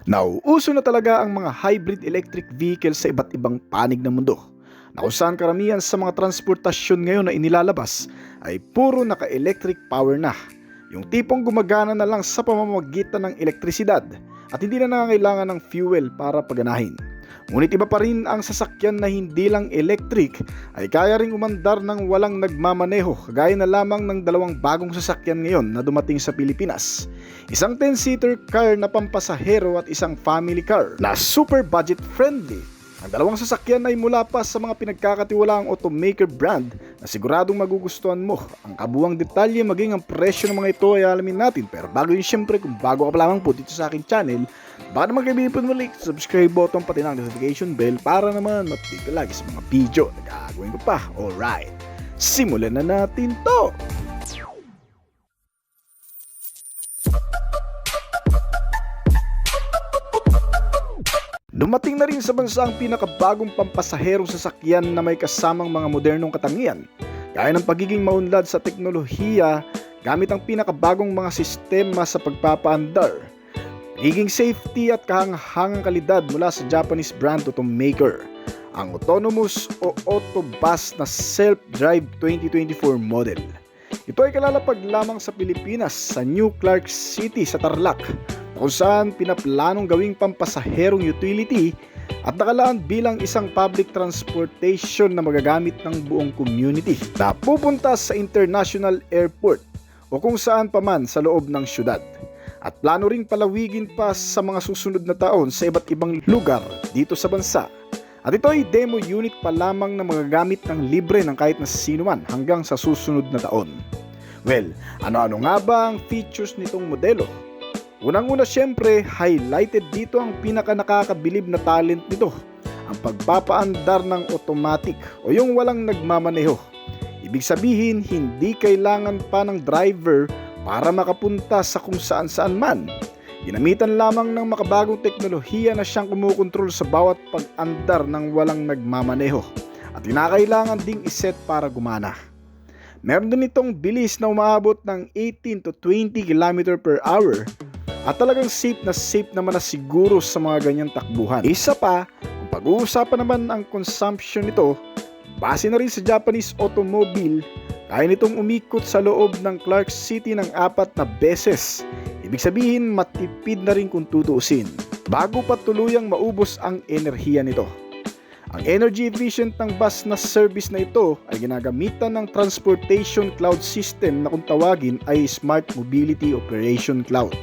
Nauuso na talaga ang mga hybrid electric vehicles sa iba't ibang panig ng mundo, na kung saan karamihan sa mga transportasyon ngayon na inilalabas ay puro naka-electric power na. Yung tipong gumagana na lang sa pamamagitan ng elektrisidad at hindi na nangangailangan ng fuel para paganahin. Ngunit iba pa rin ang sasakyan na hindi lang electric ay kaya ring umandar ng walang nagmamaneho, gaya na lamang ng dalawang bagong sasakyan ngayon na dumating sa Pilipinas. Isang 10-seater car na pampasahero at isang family car na super budget friendly. Ang dalawang sasakyan ay mula pa sa mga pinagkakatiwalaang automaker brand na siguradong magugustuhan mo. Ang kabuuang detalye maging ang presyo ng mga ito ay alamin natin. Pero bago yun, syempre, kung bago ka pa lamang po dito sa aking channel, baka naman kaibigan po muli, subscribe button pati ng notification bell para naman ma-update ka lagi sa mga video na gagawin ko pa. Alright, simulan na natin to! Dumating na rin sa bansa ang pinakabagong pampasaherong sasakyan na may kasamang mga modernong katangian, gaya ng pagiging maunlad sa teknolohiya gamit ang pinakabagong mga sistema sa pagpapaandar, pagiging safety at kahangahangang kalidad mula sa Japanese brand automaker, ang autonomous o autobus na self-drive 2024 model. Ito ay kalalapag lamang sa Pilipinas sa New Clark City sa Tarlac, kung saan pinaplanong gawing pampasaherong utility at nakalaan bilang isang public transportation na magagamit ng buong community na pupunta sa international airport o kung saan paman sa loob ng syudad. At plano ring palawigin pa sa mga susunod na taon sa iba't ibang lugar dito sa bansa. At ito ay demo unit pa lamang na magagamit ng libre ng kahit na sino man hanggang sa susunod na taon. Well, ano-ano nga ba ang features nitong modelo? Unang-una syempre, highlighted dito ang pinaka nakakabilib na talent nito, ang pagpapaandar ng automatic o yung walang nagmamaneho. Ibig sabihin, hindi kailangan pa ng driver para makapunta sa kung saan-saan man. Ginamitan lamang ng makabagong teknolohiya na siyang kumukontrol sa bawat pag-andar ng walang nagmamaneho at kinakailangan ding iset para gumana. Meron din itong bilis na umaabot ng 18 to 20 km per hour at talagang safe naman na siguro sa mga ganyang takbuhan. Isa pa, kung pag-uusapan naman ang consumption nito, base na rin sa Japanese automobile, kaya nitong umikot sa loob ng Clark City ng 4 na beses. Ibig sabihin, matipid na rin kung tutuusin, bago pa tuluyang maubos ang enerhiya nito. Ang energy efficient ng bus na service na ito ay ginagamitan ng Transportation Cloud System na kung tawagin ay Smart Mobility Operation Cloud.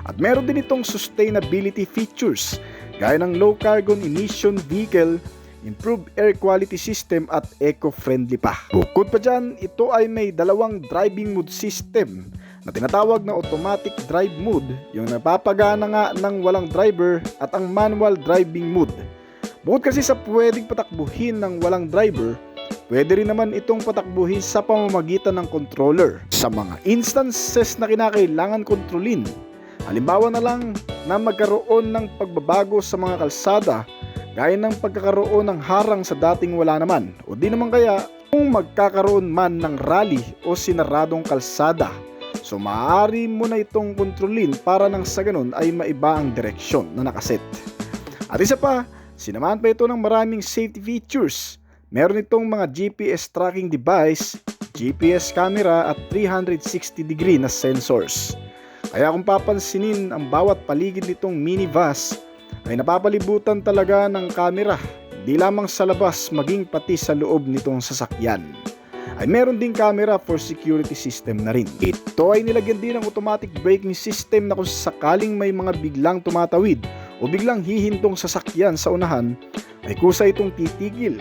At meron din itong sustainability features gaya ng low carbon emission vehicle, improved air quality system at eco-friendly pa. Bukod pa dyan, ito ay may dalawang driving mode system na tinatawag na automatic drive mode, yung napapagana nga ng walang driver, at ang manual driving mode. Bukod kasi sa pwedeng patakbuhin ng walang driver, pwede rin naman itong patakbuhin sa pamamagitan ng controller sa mga instances na kinakailangan kontrolin. Halimbawa na lang na magkaroon ng pagbabago sa mga kalsada, gaya ng pagkakaroon ng harang sa dating wala naman, o di naman kaya kung magkakaroon man ng rally o sinaradong kalsada. So maaari mo na itong kontrolin para nang sa ganun ay maiba ang direksyon na nakaset. At isa pa, sinamahan pa ito ng maraming safety features. Meron itong mga GPS tracking device, GPS camera at 360-degree na sensors. Kaya kung papansinin ang bawat paligid nitong minibus ay napapalibutan talaga ng kamera, hindi lamang sa labas maging pati sa loob nitong sasakyan. Ay meron ding camera for security system na rin. Ito ay nilagyan din ng automatic braking system na kung sakaling may mga biglang tumatawid o biglang hihintong sasakyan sa unahan ay kusa itong titigil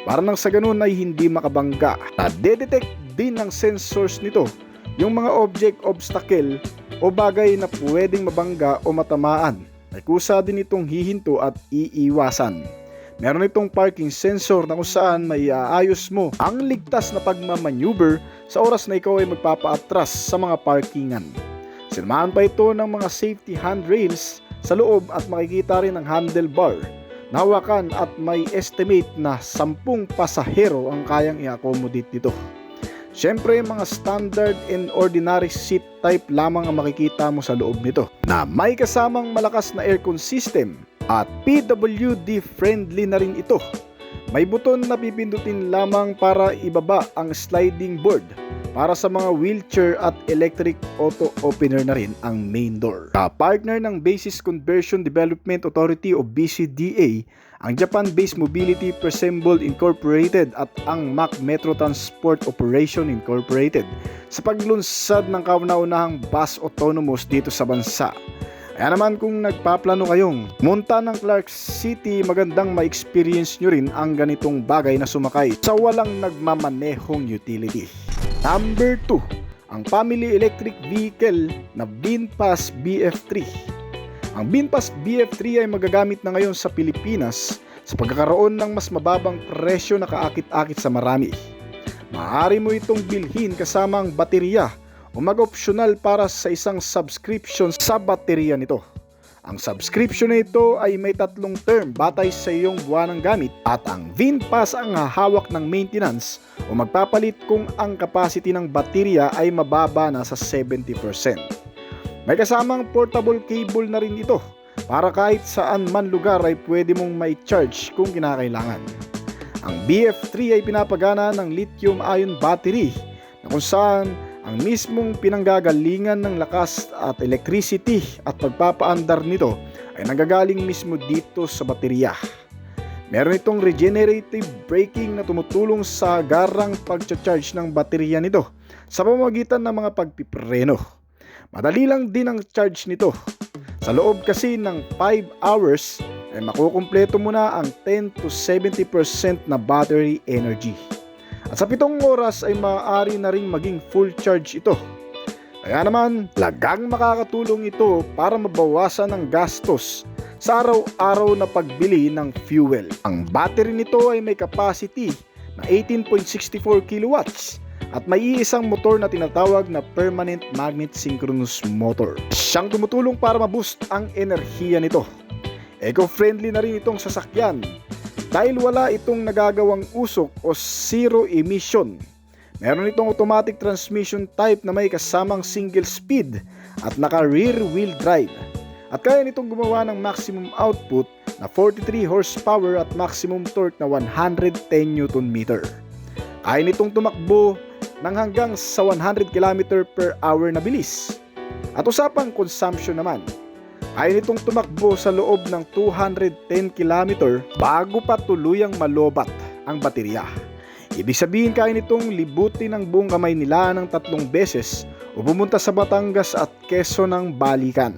para nang sa ganun ay hindi makabangga. At de-detect din ng sensors nito yung mga obstacle o bagay na pwedeng mabangga o matamaan, ay kusa din itong hihinto at iiwasan. Meron itong parking sensor na kung saan may aayos mo ang ligtas na pagmamaneuver sa oras na ikaw ay magpapaatras sa mga parkingan. Sinamahan pa ito ng mga safety handrails sa loob at makikita rin ang handlebar na hawakan at may estimate na 10 pasahero ang kayang i-accommodate dito. Siyempre, mga standard and ordinary seat type lamang ang makikita mo sa loob nito, na may kasamang malakas na aircon system at PWD friendly na rin ito. May buton na pipindutin lamang para ibaba ang sliding board para sa mga wheelchair at electric auto opener na rin ang main door. Ka-partner ng Basis Conversion Development Authority o BCDA, ang Japan-based Mobility Presemble Incorporated at ang MAC Metro Transport Operation Incorporated sa paglunsad ng kauna-unahang bus autonomous dito sa bansa. Kaya naman kung nagpaplano kayong pumunta ng Clark City, magandang ma-experience nyo rin ang ganitong bagay na sumakay sa walang nagmamanehong utility. Number 2, ang family electric vehicle na VinFast BF3. Ang VinFast BF3 ay magagamit na ngayon sa Pilipinas sa pagkakaroon ng mas mababang presyo na kaakit-akit sa marami. Maaari mo itong bilhin kasama ang baterya o mag-optional para sa isang subscription sa baterya nito. Ang subscription na ito ay may 3 term batay sa iyong buwanang gamit at ang VinFast ang hahawak ng maintenance o magpapalit kung ang capacity ng baterya ay mababa na sa 70%. May kasamang portable cable na rin ito para kahit saan man lugar ay pwede mong may charge kung kinakailangan. Ang BF3 ay pinapagana ng lithium-ion battery na kung saan ang mismong pinanggagalingan ng lakas at electricity at pagpapaandar nito ay nanggagaling mismo dito sa baterya. Meron itong regenerative braking na tumutulong sa garang pagcha-charge ng baterya nito sa pamamagitan ng mga pagpipreno. Madali lang din ang charge nito. Sa loob kasi ng 5 hours ay makukumpleto mo na ang 10 to 70% na battery energy. At sa 7 oras ay maaari na ring maging full charge ito. Kaya naman, lagang makakatulong ito para mabawasan ang gastos sa araw-araw na pagbili ng fuel. Ang battery nito ay may capacity na 18.64 kilowatts at may iisang motor na tinatawag na permanent magnet synchronous motor. Siyang tumutulong para ma-boost ang enerhiya nito. Eco-friendly na rin itong sasakyan dahil wala itong nagagawang usok o zero emission. Meron itong automatic transmission type na may kasamang single speed at naka rear wheel drive. At kaya nitong gumawa ng maximum output na 43 horsepower at maximum torque na 110 Nm. Kaya nitong tumakbo ng hanggang sa 100 km per hour na bilis. At usapang consumption naman, kaya nitong tumakbo sa loob ng 210 km bago pa tuluyang malobat ang baterya. Ibig sabihin kaya nitong libutin ang buong kamay nila ng 3 beses o pumunta sa Batangas at Quezon ng balikan.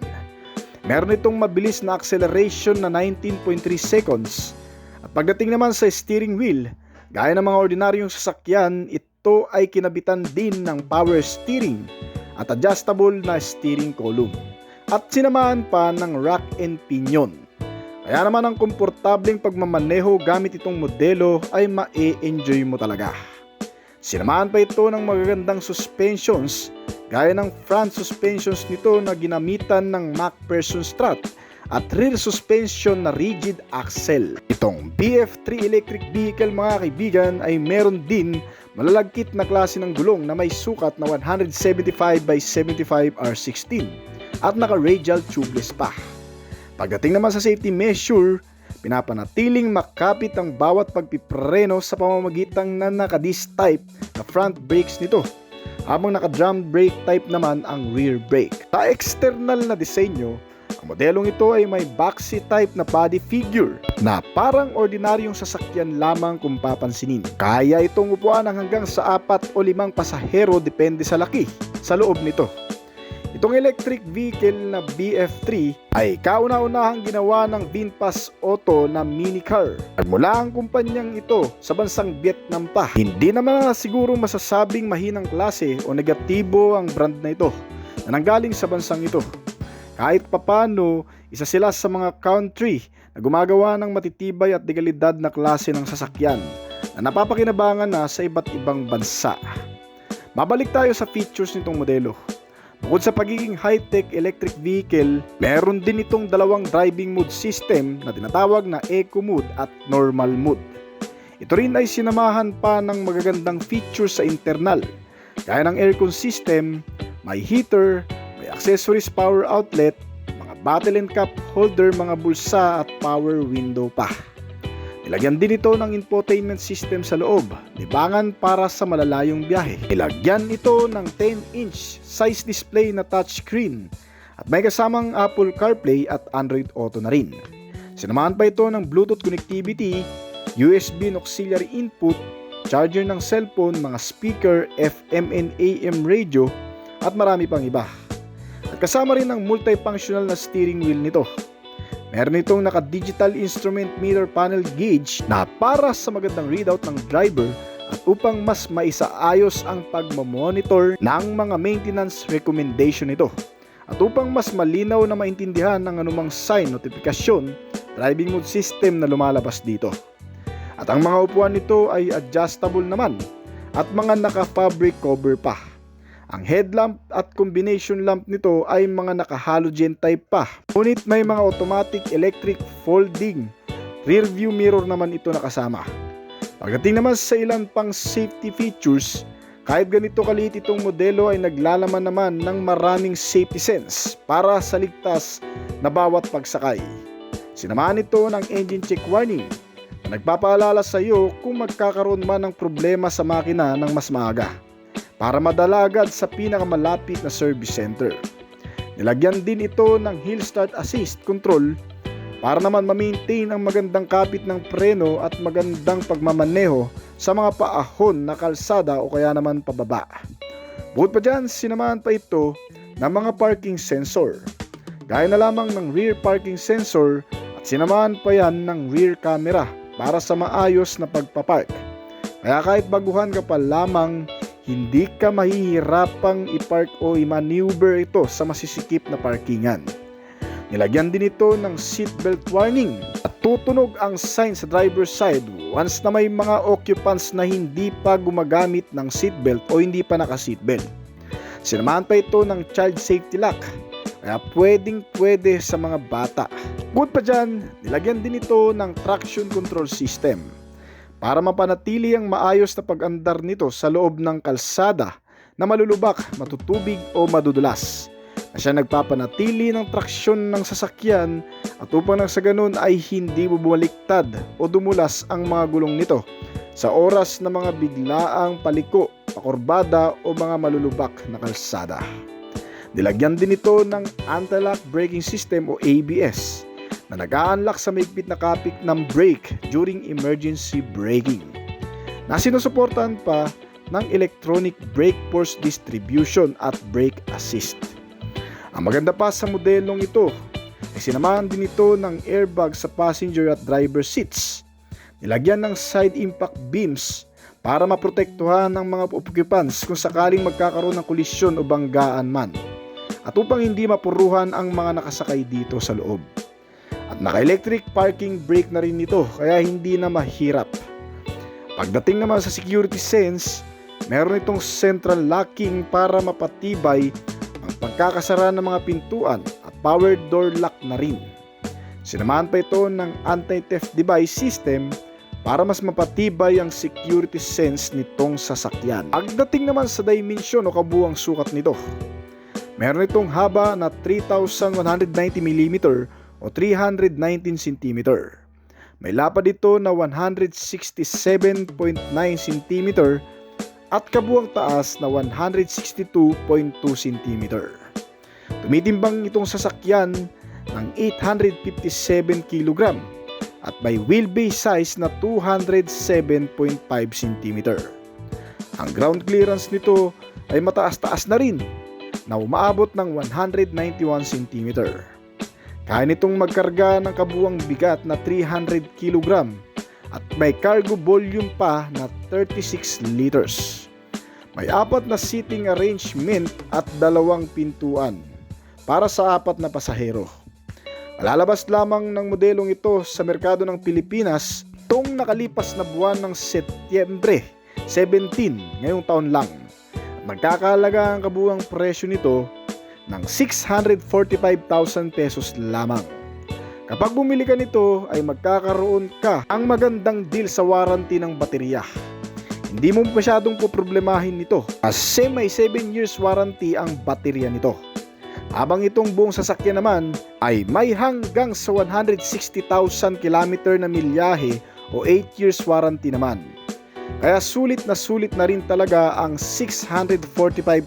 Meron itong mabilis na acceleration na 19.3 seconds. At pagdating naman sa steering wheel, gaya ng mga ordinaryong sasakyan, ito ay kinabitan din ng power steering at adjustable na steering column. At sinamahan pa ng rack and pinion. Kaya naman ang komportableng pagmamaneho gamit itong modelo ay ma-enjoy mo talaga. Sinamahan pa ito ng magagandang suspensions gaya ng front suspensions nito na ginamitan ng MacPherson strut at rear suspension na rigid axle. Itong BF3 electric vehicle mga kaibigan ay meron din malalagkit na klase ng gulong na may sukat na 175 by 75 R16 at naka-radial tubeless pa. Pagdating naman sa safety measure, pinapanatiling makapit ang bawat pagpipreno sa pamamagitan na naka-disc type na front brakes nito, habang naka-drum brake type naman ang rear brake. Sa external na disenyo, ang modelong ito ay may boxy type na body figure na parang ordinaryong sasakyan lamang kung papansinin. Kaya itong upuan ng hanggang sa 4 o 5 pasahero depende sa laki sa loob nito. Itong electric vehicle na BF3 ay kauna-unahang ginawa ng VinFast Auto na mini car. At mula ang kumpanyang ito sa bansang Vietnam pa. Hindi naman siguro masasabing mahinang klase o negatibo ang brand na ito na nanggaling sa bansang ito. Kahit papano, isa sila sa mga country na gumagawa ng matitibay at legalidad na klase ng sasakyan na napapakinabangan na sa iba't ibang bansa. Mabalik tayo sa features nitong modelo. Bukod sa pagiging high-tech electric vehicle, meron din itong 2 driving mode system na tinatawag na Eco Mode at Normal Mode. Ito rin ay sinamahan pa ng magagandang features sa internal gaya ng aircon system, may heater, may accessories power outlet, mga bottle and cup holder, mga bulsa at power window pa. Nilagyan din ito ng infotainment system sa loob, libangan para sa malalayong biyahe. Nilagyan ito ng 10-inch size display na touchscreen at may kasamang Apple CarPlay at Android Auto na rin. Sinamahan pa ito ng Bluetooth connectivity, USB and auxiliary input, charger ng cellphone, mga speaker, FM and AM radio at marami pang iba. At kasama rin ang multifunctional na steering wheel nito. Meron itong naka-digital instrument meter panel gauge na para sa magandang readout ng driver at upang mas maisaayos ang pagmamonitor ng mga maintenance recommendation nito. At upang mas malinaw na maintindihan ang anumang sign, notifikasyon, driving mode system na lumalabas dito. At ang mga upuan nito ay adjustable naman at mga naka-fabric cover pa. Ang headlamp at combination lamp nito ay mga naka-halogen type pa. Ngunit may mga automatic electric folding rear view mirror naman ito nakasama. Pagdating naman sa ilan pang safety features, kahit ganito kaliit itong modelo ay naglalaman naman ng maraming safety sense para sa ligtas na bawat pagsakay. Sinamahan ito ng engine check warning na nagpapaalala sa iyo kung magkakaroon man ng problema sa makina ng mas maaga, para madala agad sa pinakamalapit na service center. Nilagyan din ito ng hill start assist control para naman ma-maintain ang magandang kapit ng preno at magandang pagmamaneho sa mga paahon na kalsada o kaya naman pababa. Bukod pa dyan, sinamahan pa ito ng mga parking sensor, gaya na lamang ng rear parking sensor, at sinamahan pa yan ng rear camera para sa maayos na pagpapark. Kaya kahit baguhan ka pa lamang, hindi ka mahihirapang i-park o i-maneuver ito sa masisikip na parkingan. Nilagyan din ito ng seatbelt warning at tutunog ang sign sa driver's side once na may mga occupants na hindi pa gumagamit ng seatbelt o hindi pa naka-seatbelt. Sinamahan pa ito ng child safety lock, kaya pwedeng-pwede sa mga bata. Bukod pa dyan, nilagyan din ito ng traction control system para mapanatili ang maayos na pag-andar nito sa loob ng kalsada na malulubak, matutubig o madudulas, na siya nagpapanatili ng traksyon ng sasakyan at upang nang sa ganun ay hindi bumaliktad o dumulas ang mga gulong nito sa oras na mga biglaang paliko, pakurbada o mga malulubak na kalsada. Nilagyan din ito ng anti-lock braking system o ABS na nag-a-unlock sa mahigpit na kapik ng brake during emergency braking, na sinusuportahan pa ng electronic brake force distribution at brake assist. Ang maganda pa sa modelong ito ay sinamahan din ito ng airbag sa passenger at driver seats. Nilagyan ng side impact beams para maprotektuhan ng mga occupants kung sakaling magkakaroon ng kolisyon o banggaan man, at upang hindi mapuruhan ang mga nakasakay dito sa loob. At naka-electric parking brake na rin ito, kaya hindi na mahirap. Pagdating naman sa security sense, meron itong central locking para mapatibay ang pagkakasara ng mga pintuan at power door lock na rin. Sinamahan pa ito ng anti-theft device system para mas mapatibay ang security sense nitong sasakyan. Pagdating naman sa dimension o kabuuang sukat nito, meron itong haba na 3,190mm o 319 cm. May lapad ito na 167.9 cm at kabuuang taas na 162.2 cm. Tumitimbang itong sasakyan ng 857 kg at may wheelbase size na 207.5 cm. Ang ground clearance nito ay mataas-taas na rin na umaabot ng 191 cm. Kaya nitong magkarga ng kabuuang bigat na 300 kg at may cargo volume pa na 36 liters. May 4 na seating arrangement at 2 pintuan para sa 4 na pasahero. Malalabas lamang ng modelong ito sa merkado ng Pilipinas tong nakalipas na buwan ng Setyembre 17 ngayong taon lang. Magkakahalaga ang kabuuang presyo nito ng 645,000 pesos lamang. Kapag bumili ka nito ay magkakaroon ka ang magandang deal sa warranty ng baterya. hindi mo masyadong poproblemahin nito kasi may 7 years warranty ang baterya nito. Habang itong buong sasakyan naman ay may hanggang sa 160,000 km na milyahe o 8 years warranty naman. Kaya sulit na rin talaga ang 645,000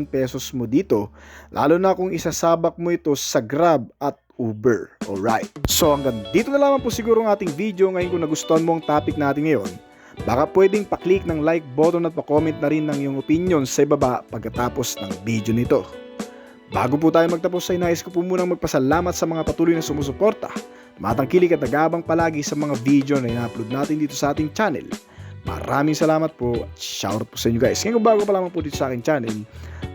pesos mo dito, lalo na kung isasabak mo ito sa Grab at Uber. Alright. So hanggang dito na lamang po siguro ang ating video ngayon. Kung nagustuhan mo ang topic natin ngayon, baka pwedeng pa-click ng like button at pa-comment na rin ng iyong opinion sa ibaba pagkatapos ng video nito. Bago po tayo magtapos ay nais ko po munang magpasalamat sa mga patuloy na sumusuporta, tumatangkilik at nagabang palagi sa mga video na ina-upload natin dito sa ating channel. Maraming salamat po at shoutout po sa inyo guys. Ngayon kung bago pa lamang po dito sa aking channel,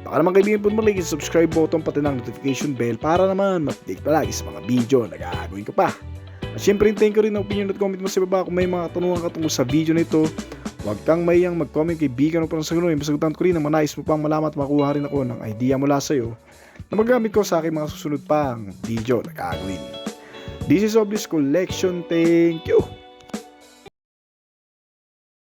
baka naman kaibigan po mag-like sa subscribe button pati ng notification bell para naman ma-update palagi sa mga video na gagawin ko pa. At syempre thank you rin ng opinion at comment mo sa baba kung may mga tanungan ka tungkol sa video na ito. Huwag kang mayang mag-comment kaibigan mo pa sa gano'n. Masagutan ko rin na manais mo pang malaman at makuha rin ako ng idea mula sa iyo na magamit ko sa aking mga susunod pang video na gagawin. This is Obvious Collection. Thank you!